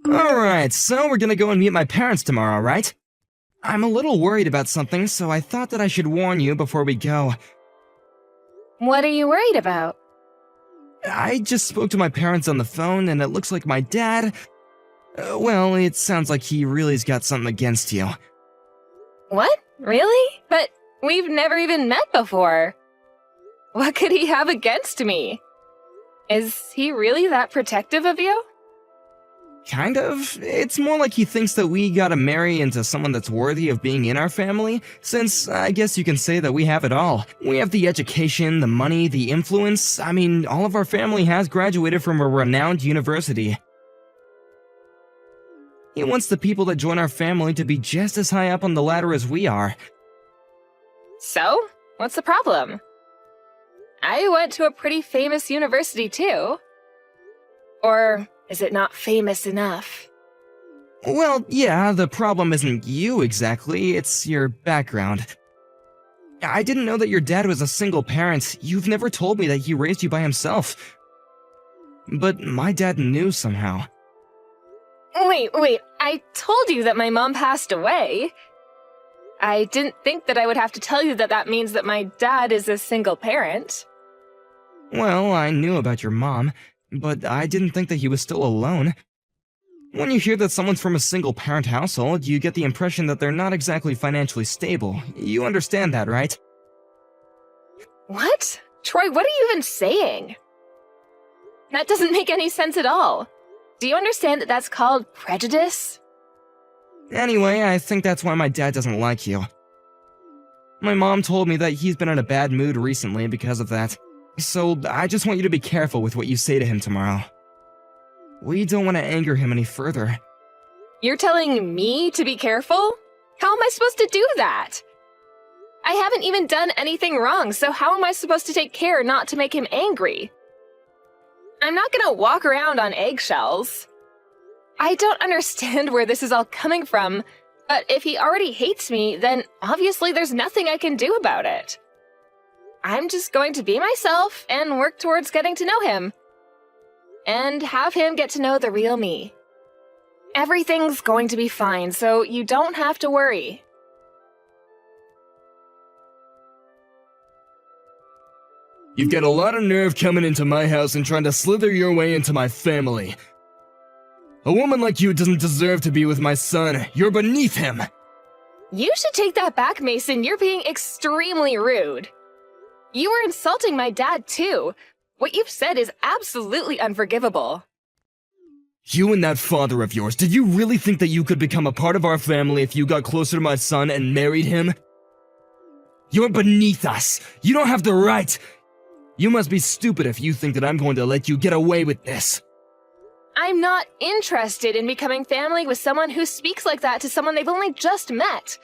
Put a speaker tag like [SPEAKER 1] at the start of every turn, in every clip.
[SPEAKER 1] Alright, so we're gonna go and meet my parents tomorrow, right? I'm a little worried about something, so I thought that I should warn you before we go.
[SPEAKER 2] What are you worried about?
[SPEAKER 1] I just spoke to my parents on the phone, and it looks like my dad... well, it sounds like he really's got something against you.
[SPEAKER 2] What? Really? But we've never even met before. What could he have against me? Is he really that protective of you?
[SPEAKER 1] Kind of. It's more like he thinks that we gotta marry into someone that's worthy of being in our family, since I guess you can say that we have it all. We have the education, the money, the influence. I mean, all of our family has graduated from a renowned university. He wants the people that join our family to be just as high up on the ladder as we are.
[SPEAKER 2] So? What's the problem? I went to a pretty famous university too. Or is it not famous enough?
[SPEAKER 1] Well, yeah, the problem isn't you exactly, it's your background. I didn't know that your dad was a single parent. You've never told me that he raised you by himself. But my dad knew somehow.
[SPEAKER 2] Wait, I told you that my mom passed away. I didn't think that I would have to tell you that that means that my dad is a single parent.
[SPEAKER 1] Well, I knew about your mom, but I didn't think that he was still alone. When you hear that someone's from a single-parent household, you get the impression that they're not exactly financially stable. You understand that, right?
[SPEAKER 2] What? Troy, what are you even saying? That doesn't make any sense at all. Do you understand that that's called prejudice?
[SPEAKER 1] Anyway, I think that's why my dad doesn't like you. My mom told me that he's been in a bad mood recently because of that. So I just want you to be careful with what you say to him tomorrow. We don't want to anger him any further.
[SPEAKER 2] You're telling me to be careful? How am I supposed to do that? I haven't even done anything wrong, so how am I supposed to take care not to make him angry? I'm not gonna walk around on eggshells. I don't understand where this is all coming from, but if he already hates me, then obviously there's nothing I can do about it. I'm just going to be myself and work towards getting to know him. And have him get to know the real me. Everything's going to be fine, so you don't have to worry.
[SPEAKER 1] You've got a lot of nerve coming into my house and trying to slither your way into my family. A woman like you doesn't deserve to be with my son. You're beneath him.
[SPEAKER 2] You should take that back, Mason. You're being extremely rude. You were insulting my dad, too. What you've said is absolutely unforgivable.
[SPEAKER 1] You and that father of yours, did you really think that you could become a part of our family if you got closer to my son and married him? You're beneath us. You don't have the right. You must be stupid if you think that I'm going to let you get away with this.
[SPEAKER 2] I'm not interested in becoming family with someone who speaks like that to someone they've only just met.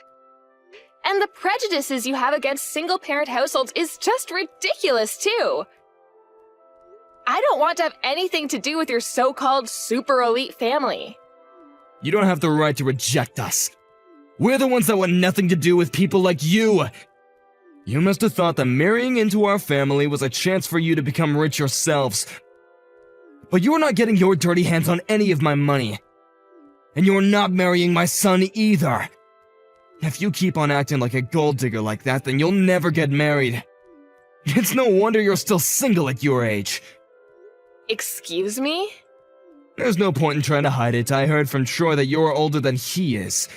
[SPEAKER 2] And the prejudices you have against single-parent households is just ridiculous, too. I don't want to have anything to do with your so-called super elite family.
[SPEAKER 1] You don't have the right to reject us. We're the ones that want nothing to do with people like you. You must have thought that marrying into our family was a chance for you to become rich yourselves. But you're not getting your dirty hands on any of my money. And you're not marrying my son either. If you keep on acting like a gold digger like that, then you'll never get married. It's no wonder you're still single at your age.
[SPEAKER 2] Excuse me?
[SPEAKER 1] There's no point in trying to hide it. I heard from Troy that you're older than he is.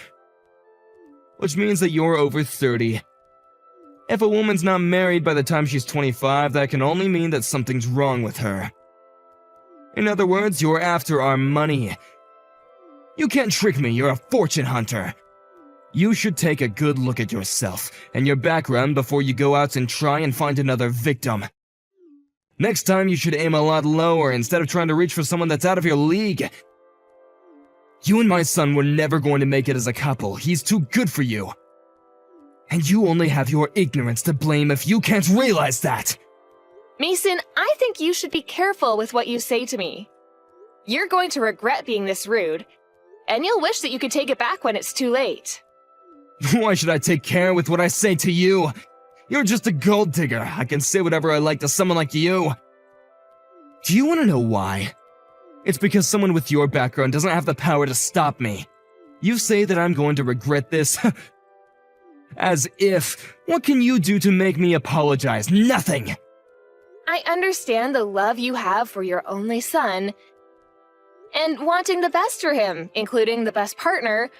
[SPEAKER 1] Which means that you're over 30. If a woman's not married by the time she's 25, that can only mean that something's wrong with her. In other words, you're after our money. You can't trick me, you're a fortune hunter. You should take a good look at yourself and your background before you go out and try and find another victim. Next time you should aim a lot lower instead of trying to reach for someone that's out of your league. You and my son were never going to make it as a couple. He's too good for you. And you only have your ignorance to blame if you can't realize that.
[SPEAKER 2] Mason, I think you should be careful with what you say to me. You're going to regret being this rude, and you'll wish that you could take it back when it's too late.
[SPEAKER 1] Why should I take care with what I say to you? You're just a gold digger. I can say whatever I like to someone like you. Do you want to know why? It's because someone with your background doesn't have the power to stop me. You say that I'm going to regret this? As if. What can you do to make me apologize? Nothing!
[SPEAKER 2] I understand the love you have for your only son and wanting the best for him, including the best partner,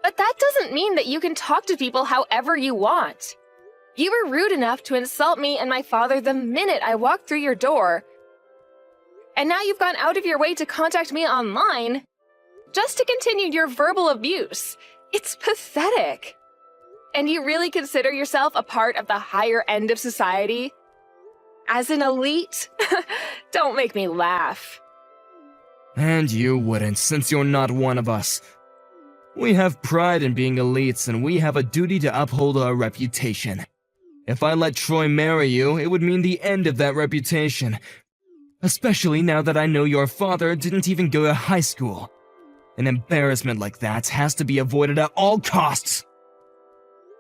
[SPEAKER 2] but that doesn't mean that you can talk to people however you want. You were rude enough to insult me and my father the minute I walked through your door, and now you've gone out of your way to contact me online just to continue your verbal abuse. It's pathetic. And you really consider yourself a part of the higher end of society? As an elite? Don't make me laugh.
[SPEAKER 1] And you wouldn't, since you're not one of us. We have pride in being elites, and we have a duty to uphold our reputation. If I let Troy marry you, it would mean the end of that reputation. Especially now that I know your father didn't even go to high school. An embarrassment like that has to be avoided at all costs.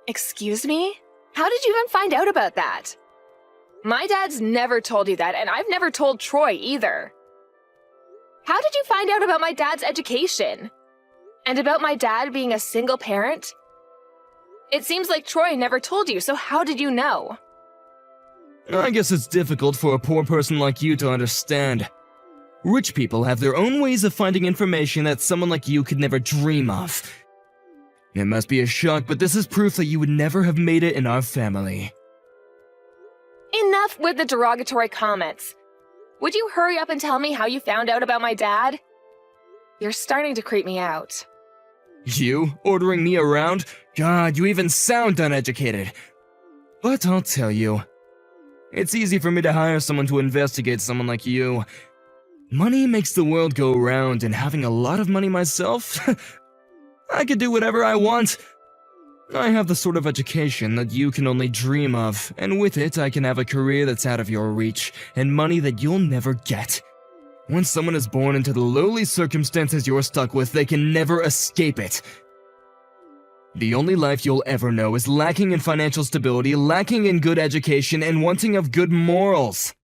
[SPEAKER 2] Excuse me? How did you even find out about that? My dad's never told you that, and I've never told Troy either. How did you find out about my dad's education? And about my dad being a single parent? It seems like Troy never told you, so how did you know?
[SPEAKER 1] I guess it's difficult for a poor person like you to understand. Rich people have their own ways of finding information that someone like you could never dream of. It must be a shock, but this is proof that you would never have made it in our family.
[SPEAKER 2] Enough with the derogatory comments. Would you hurry up and tell me how you found out about my dad? You're starting to creep me out.
[SPEAKER 1] You? Ordering me around? God, you even sound uneducated. But I'll tell you. It's easy for me to hire someone to investigate someone like you. Money makes the world go round, and having a lot of money myself, I could do whatever I want. I have the sort of education that you can only dream of, and with it I can have a career that's out of your reach, and money that you'll never get. When someone is born into the lowly circumstances you're stuck with, they can never escape it. The only life you'll ever know is lacking in financial stability, lacking in good education, and wanting of good morals.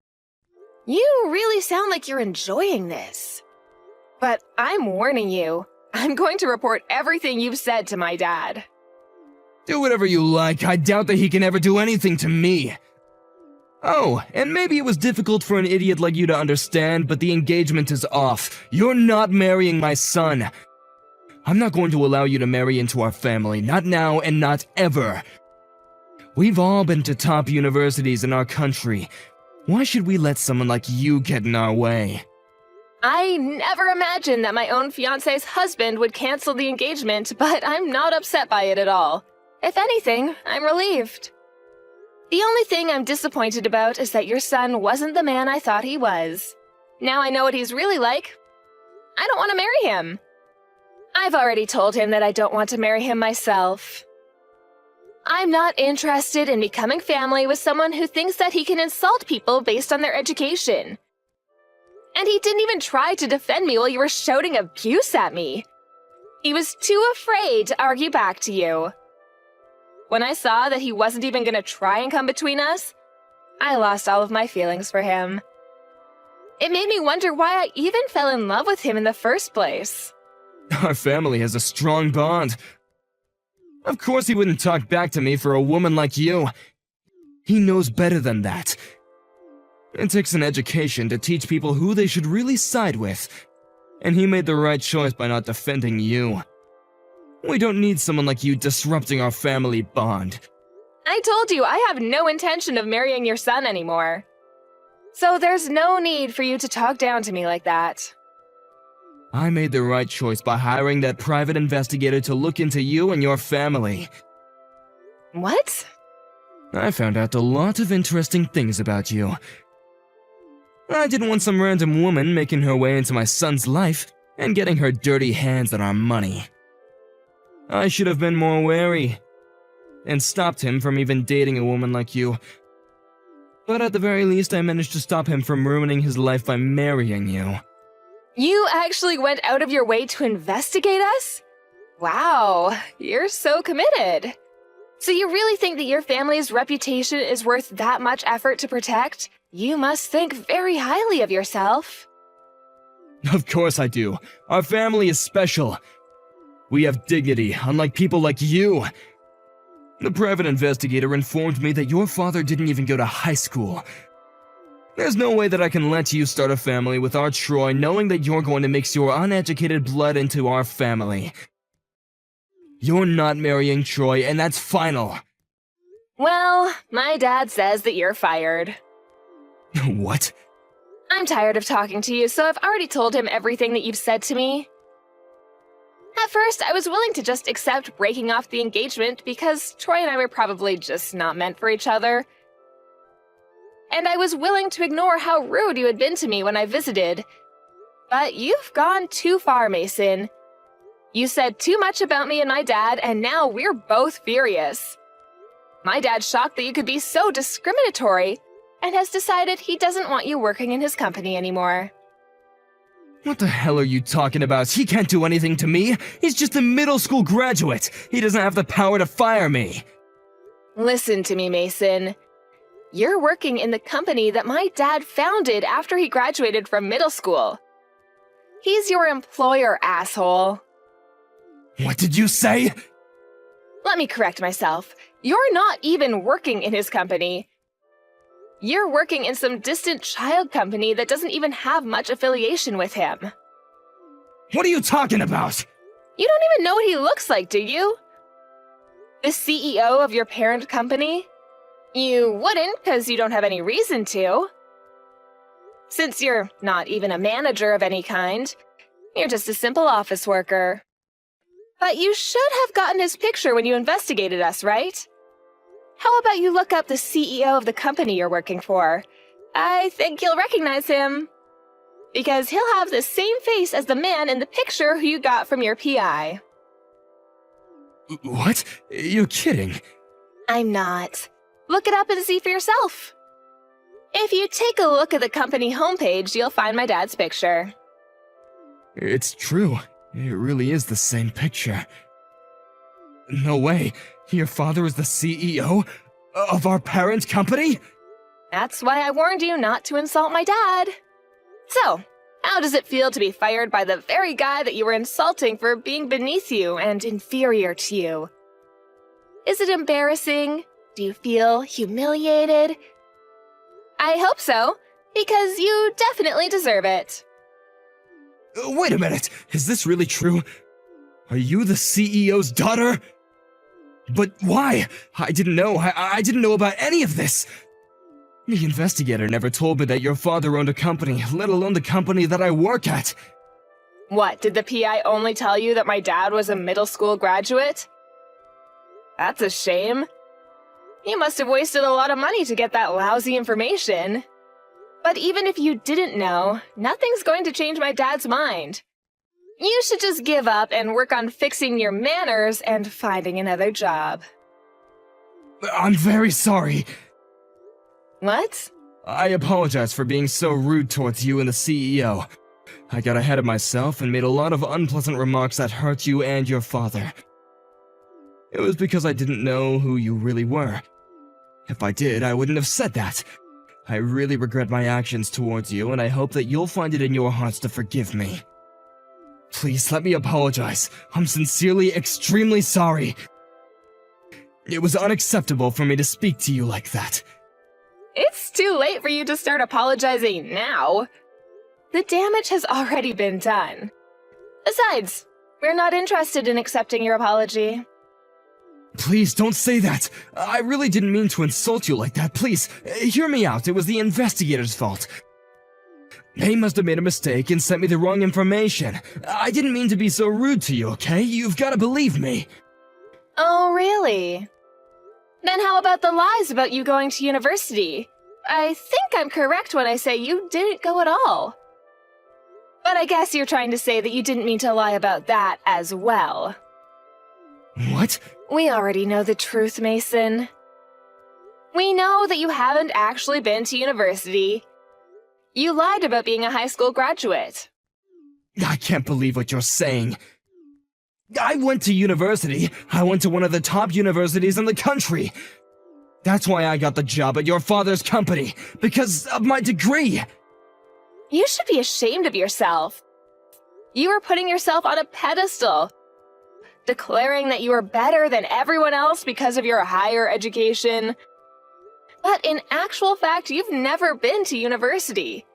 [SPEAKER 2] You really sound like you're enjoying this. But I'm warning you, I'm going to report everything you've said to my dad.
[SPEAKER 1] Do whatever you like, I doubt that he can ever do anything to me. Oh, and maybe it was difficult for an idiot like you to understand, but the engagement is off. You're not marrying my son. I'm not going to allow you to marry into our family, not now and not ever. We've all been to top universities in our country. Why should we let someone like you get in our way?
[SPEAKER 2] I never imagined that my own fiancé's husband would cancel the engagement, but I'm not upset by it at all. If anything, I'm relieved. The only thing I'm disappointed about is that your son wasn't the man I thought he was. Now I know what he's really like. I don't want to marry him. I've already told him that I don't want to marry him myself. I'm not interested in becoming family with someone who thinks that he can insult people based on their education. And he didn't even try to defend me while you were shouting abuse at me. He was too afraid to argue back to you. When I saw that he wasn't even going to try and come between us, I lost all of my feelings for him. It made me wonder why I even fell in love with him in the first place.
[SPEAKER 1] Our family has a strong bond. Of course he wouldn't talk back to me for a woman like you. He knows better than that. It takes an education to teach people who they should really side with, and he made the right choice by not defending you. We don't need someone like you disrupting our family bond.
[SPEAKER 2] I told you I have no intention of marrying your son anymore. So there's no need for you to talk down to me like that.
[SPEAKER 1] I made the right choice by hiring that private investigator to look into you and your family.
[SPEAKER 2] What?
[SPEAKER 1] I found out a lot of interesting things about you. I didn't want some random woman making her way into my son's life and getting her dirty hands on our money. I should have been more wary and stopped him from even dating a woman like you. But at the very least, I managed to stop him from ruining his life by marrying you.
[SPEAKER 2] You actually went out of your way to investigate us? Wow, you're so committed. So you really think that your family's reputation is worth that much effort to protect? You must think very highly of yourself.
[SPEAKER 1] Of course I do. Our family is special. We have dignity, unlike people like you. The private investigator informed me that your father didn't even go to high school. There's no way that I can let you start a family with our Troy knowing that you're going to mix your uneducated blood into our family. You're not marrying Troy, and that's final.
[SPEAKER 2] Well, my dad says that you're fired.
[SPEAKER 1] What?
[SPEAKER 2] I'm tired of talking to you, so I've already told him everything that you've said to me. At first, I was willing to just accept breaking off the engagement because Troy and I were probably just not meant for each other. And I was willing to ignore how rude you had been to me when I visited. But you've gone too far, Mason. You said too much about me and my dad, and now we're both furious. My dad's shocked that you could be so discriminatory, and has decided he doesn't want you working in his company anymore.
[SPEAKER 1] What the hell are you talking about? He can't do anything to me. He's just a middle school graduate. He doesn't have the power to fire me.
[SPEAKER 2] Listen to me, Mason. You're working in the company that my dad founded after he graduated from middle school. He's your employer, asshole.
[SPEAKER 1] What did you say?
[SPEAKER 2] Let me correct myself. You're not even working in his company. You're working in some distant child company that doesn't even have much affiliation with him.
[SPEAKER 1] What are you talking about?
[SPEAKER 2] You don't even know what he looks like, do you? The CEO of your parent company? You wouldn't, because you don't have any reason to. Since you're not even a manager of any kind, you're just a simple office worker. But you should have gotten his picture when you investigated us, right? How about you look up the CEO of the company you're working for? I think you'll recognize him. Because he'll have the same face as the man in the picture who you got from your PI.
[SPEAKER 1] What? You're kidding.
[SPEAKER 2] I'm not. Look it up and see for yourself. If you take a look at the company homepage, you'll find my dad's picture.
[SPEAKER 1] It's true. It really is the same picture. No way. Your father is the CEO of our parent company?
[SPEAKER 2] That's why I warned you not to insult my dad. So, how does it feel to be fired by the very guy that you were insulting for being beneath you and inferior to you? Is it embarrassing? Do you feel humiliated? I hope so, because you definitely deserve it.
[SPEAKER 1] Wait a minute. Is this really true? Are you the CEO's daughter? But why? I didn't know. I didn't know about any of this. The investigator never told me that your father owned a company, let alone the company that I work at.
[SPEAKER 2] What, did the PI only tell you that my dad was a middle school graduate? That's a shame. You must have wasted a lot of money to get that lousy information. But even if you didn't know, nothing's going to change my dad's mind. You should just give up and work on fixing your manners and finding another job.
[SPEAKER 1] I'm very sorry.
[SPEAKER 2] What?
[SPEAKER 1] I apologize for being so rude towards you and the CEO. I got ahead of myself and made a lot of unpleasant remarks that hurt you and your father. It was because I didn't know who you really were. If I did, I wouldn't have said that. I really regret my actions towards you, and I hope that you'll find it in your hearts to forgive me. Please let me apologize. I'm sincerely extremely sorry. It was unacceptable for me to speak to you like that.
[SPEAKER 2] It's too late for you to start apologizing now. The damage has already been done. Besides, we're not interested in accepting your apology.
[SPEAKER 1] Please don't say that. I really didn't mean to insult you like that. Please, hear me out. It was the investigator's fault. They must have made a mistake and sent me the wrong information. I didn't mean to be so rude to you, okay? You've got to believe me.
[SPEAKER 2] Oh, really? Then how about the lies about you going to university? I think I'm correct when I say you didn't go at all. But I guess you're trying to say that you didn't mean to lie about that as well.
[SPEAKER 1] What?
[SPEAKER 2] We already know the truth, Mason. We know that you haven't actually been to university. You lied about being a high school graduate.
[SPEAKER 1] I can't believe what you're saying. I went to university. I went to one of the top universities in the country. That's why I got the job at your father's company, because of my degree.
[SPEAKER 2] You should be ashamed of yourself. You were putting yourself on a pedestal, declaring that you were better than everyone else because of your higher education. But in actual fact, you've never been to university.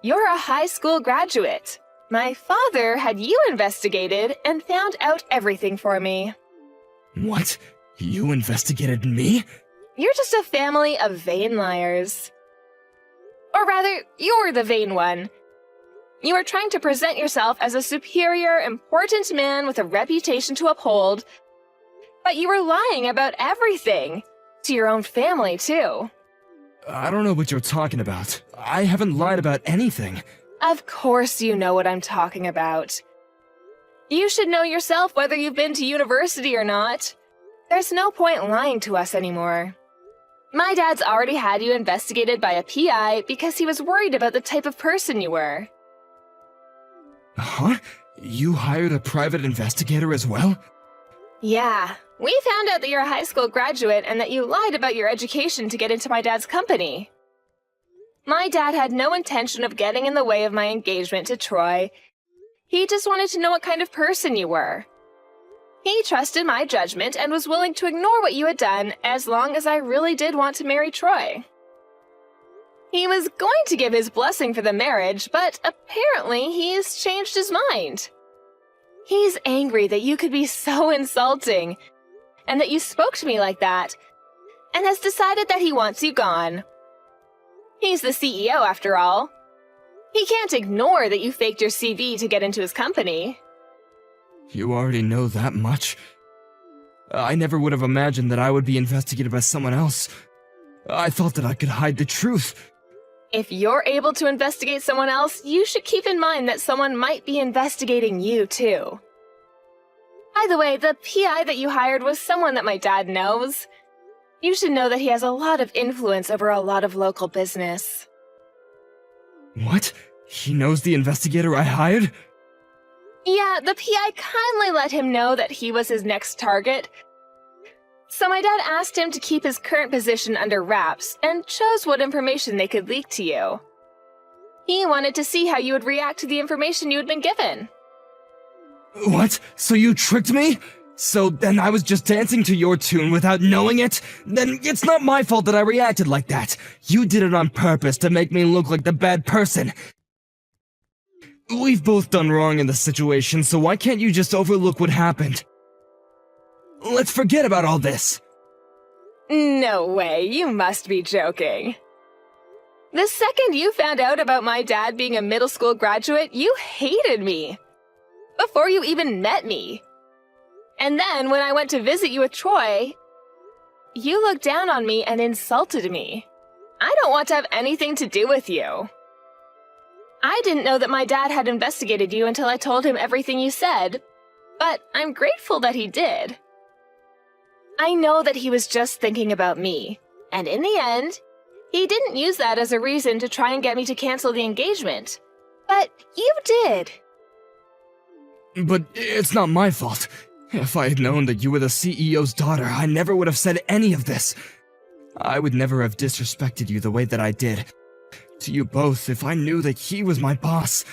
[SPEAKER 2] You're a high school graduate. My father had you investigated and found out everything for me.
[SPEAKER 1] What? You investigated me?
[SPEAKER 2] You're just a family of vain liars. Or rather, you're the vain one. You are trying to present yourself as a superior, important man with a reputation to uphold, but you were lying about everything. To your own family, too.
[SPEAKER 1] I don't know what you're talking about. I haven't lied about anything.
[SPEAKER 2] Of course you know what I'm talking about. You should know yourself whether you've been to university or not. There's no point lying to us anymore. My dad's already had you investigated by a PI because he was worried about the type of person you were.
[SPEAKER 1] Huh? You hired a private investigator as well?
[SPEAKER 2] Yeah, we found out that you're a high school graduate and that you lied about your education to get into my dad's company. My dad had no intention of getting in the way of my engagement to Troy. He just wanted to know what kind of person you were. He trusted my judgment and was willing to ignore what you had done as long as I really did want to marry Troy. He was going to give his blessing for the marriage, but apparently he's changed his mind. He's angry that you could be so insulting, and that you spoke to me like that, and has decided that he wants you gone. He's the CEO, after all. He can't ignore that you faked your CV to get into his company.
[SPEAKER 1] You already know that much? I never would have imagined that I would be investigated by someone else. I thought that I could hide the truth.
[SPEAKER 2] If you're able to investigate someone else, you should keep in mind that someone might be investigating you, too. By the way, the PI that you hired was someone that my dad knows. You should know that he has a lot of influence over a lot of local business.
[SPEAKER 1] What? He knows the investigator I hired?
[SPEAKER 2] Yeah, the PI kindly let him know that he was his next target. So my dad asked him to keep his current position under wraps and chose what information they could leak to you. He wanted to see how you would react to the information you had been given.
[SPEAKER 1] What? So you tricked me? So then I was just dancing to your tune without knowing it? Then it's not my fault that I reacted like that. You did it on purpose to make me look like the bad person. We've both done wrong in this situation, so why can't you just overlook what happened? Let's forget about all this.
[SPEAKER 2] No way, you must be joking. The second you found out about my dad being a middle school graduate, you hated me. Before you even met me. And then when I went to visit you with Troy, you looked down on me and insulted me. I don't want to have anything to do with you. I didn't know that my dad had investigated you until I told him everything you said, but I'm grateful that he did. I know that he was just thinking about me, and in the end, he didn't use that as a reason to try and get me to cancel the engagement. But you did.
[SPEAKER 1] But it's not my fault. If I had known that you were the CEO's daughter, I never would have said any of this. I would never have disrespected you the way that I did. To you both, if I knew that he was my boss.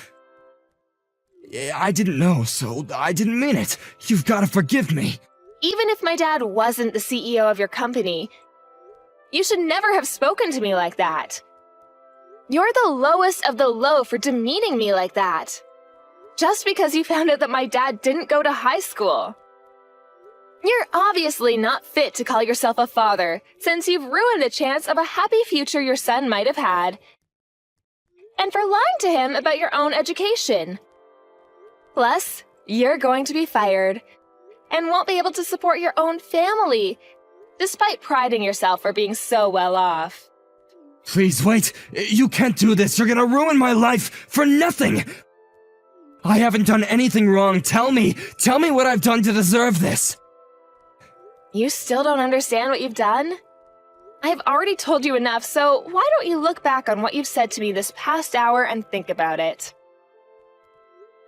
[SPEAKER 1] I didn't know, so I didn't mean it. You've got to forgive me.
[SPEAKER 2] Even if my dad wasn't the CEO of your company, you should never have spoken to me like that. You're the lowest of the low for demeaning me like that. Just because you found out that my dad didn't go to high school. You're obviously not fit to call yourself a father, since you've ruined the chance of a happy future your son might have had. And for lying to him about your own education. Plus, you're going to be fired, and won't be able to support your own family, despite priding yourself for being so well off.
[SPEAKER 1] Please wait. You can't do this. You're gonna ruin my life for nothing. I haven't done anything wrong. Tell me what I've done to deserve this.
[SPEAKER 2] You still don't understand what you've done? I've already told you enough, so why don't you look back on what you've said to me this past hour and think about it?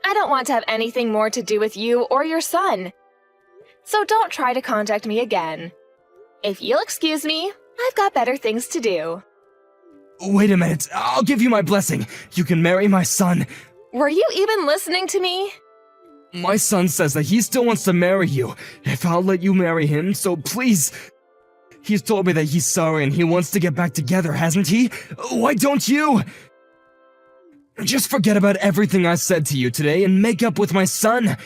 [SPEAKER 2] I don't want to have anything more to do with you or your son. So don't try to contact me again. If you'll excuse me, I've got better things to do.
[SPEAKER 1] Wait a minute. I'll give you my blessing. You can marry my son,
[SPEAKER 2] Were you even listening to me?
[SPEAKER 1] My son says that he still wants to marry you, if I'll let you marry him, so please. He's told me that he's sorry and he wants to get back together, hasn't he? Why don't you? Just forget about everything I said to you today and make up with my son.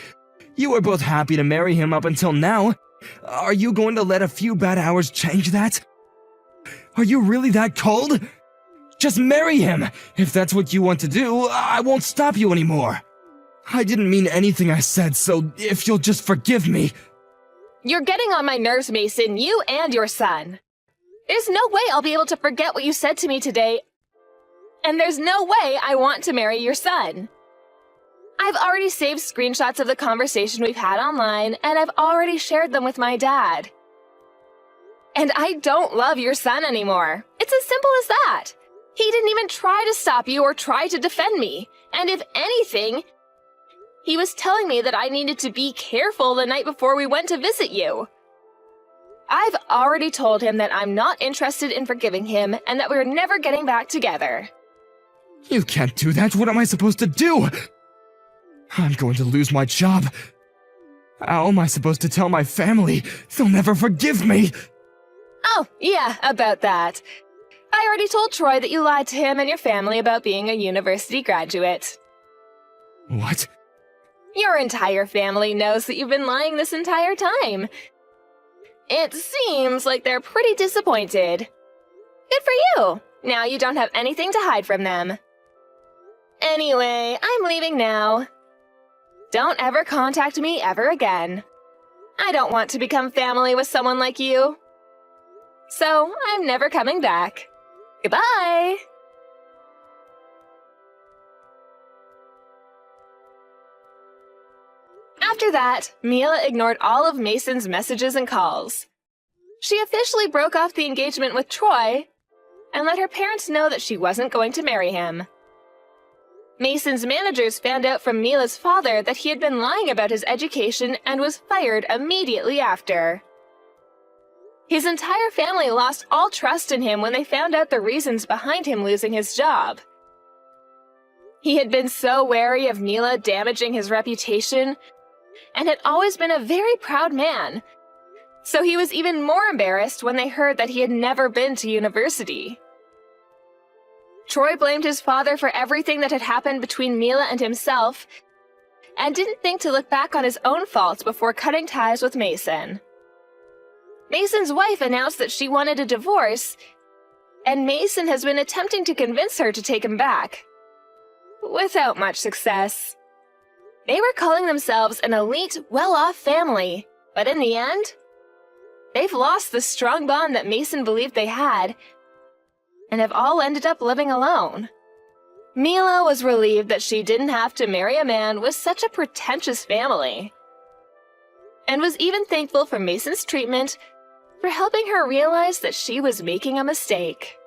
[SPEAKER 1] You were both happy to marry him up until now. Are you going to let a few bad hours change that? Are you really that cold? Just marry him! If that's what you want to do, I won't stop you anymore. I didn't mean anything I said, so if you'll just forgive me.
[SPEAKER 2] You're getting on my nerves, Mason, you and your son. There's no way I'll be able to forget what you said to me today. And there's no way I want to marry your son. I've already saved screenshots of the conversation we've had online, and I've already shared them with my dad. And I don't love your son anymore. It's as simple as that. He didn't even try to stop you or try to defend me. And if anything, he was telling me that I needed to be careful the night before we went to visit you. I've already told him that I'm not interested in forgiving him and that we're never getting back together.
[SPEAKER 1] You can't do that. What am I supposed to do? I'm going to lose my job. How am I supposed to tell my family? They'll never forgive me.
[SPEAKER 2] Oh, yeah, about that. I already told Troy that you lied to him and your family about being a university graduate.
[SPEAKER 1] What?
[SPEAKER 2] Your entire family knows that you've been lying this entire time. It seems like they're pretty disappointed. Good for you! Now you don't have anything to hide from them. Anyway, I'm leaving now. Don't ever contact me ever again. I don't want to become family with someone like you. So, I'm never coming back. Goodbye! After that, Mila ignored all of Mason's messages and calls. She officially broke off the engagement with Troy and let her parents know that she wasn't going to marry him. Mason's managers found out from Mila's father that he had been lying about his education and was fired immediately after. His entire family lost all trust in him when they found out the reasons behind him losing his job. He had been so wary of Mila damaging his reputation and had always been a very proud man, so he was even more embarrassed when they heard that he had never been to university. Troy blamed his father for everything that had happened between Mila and himself, and didn't think to look back on his own faults before cutting ties with Mason. Mason's wife announced that she wanted a divorce, and Mason has been attempting to convince her to take him back, without much success. They were calling themselves an elite, well-off family, but in the end, they've lost the strong bond that Mason believed they had, and have all ended up living alone. Mila was relieved that she didn't have to marry a man with such a pretentious family, and was even thankful for Mason's treatment for helping her realize that she was making a mistake.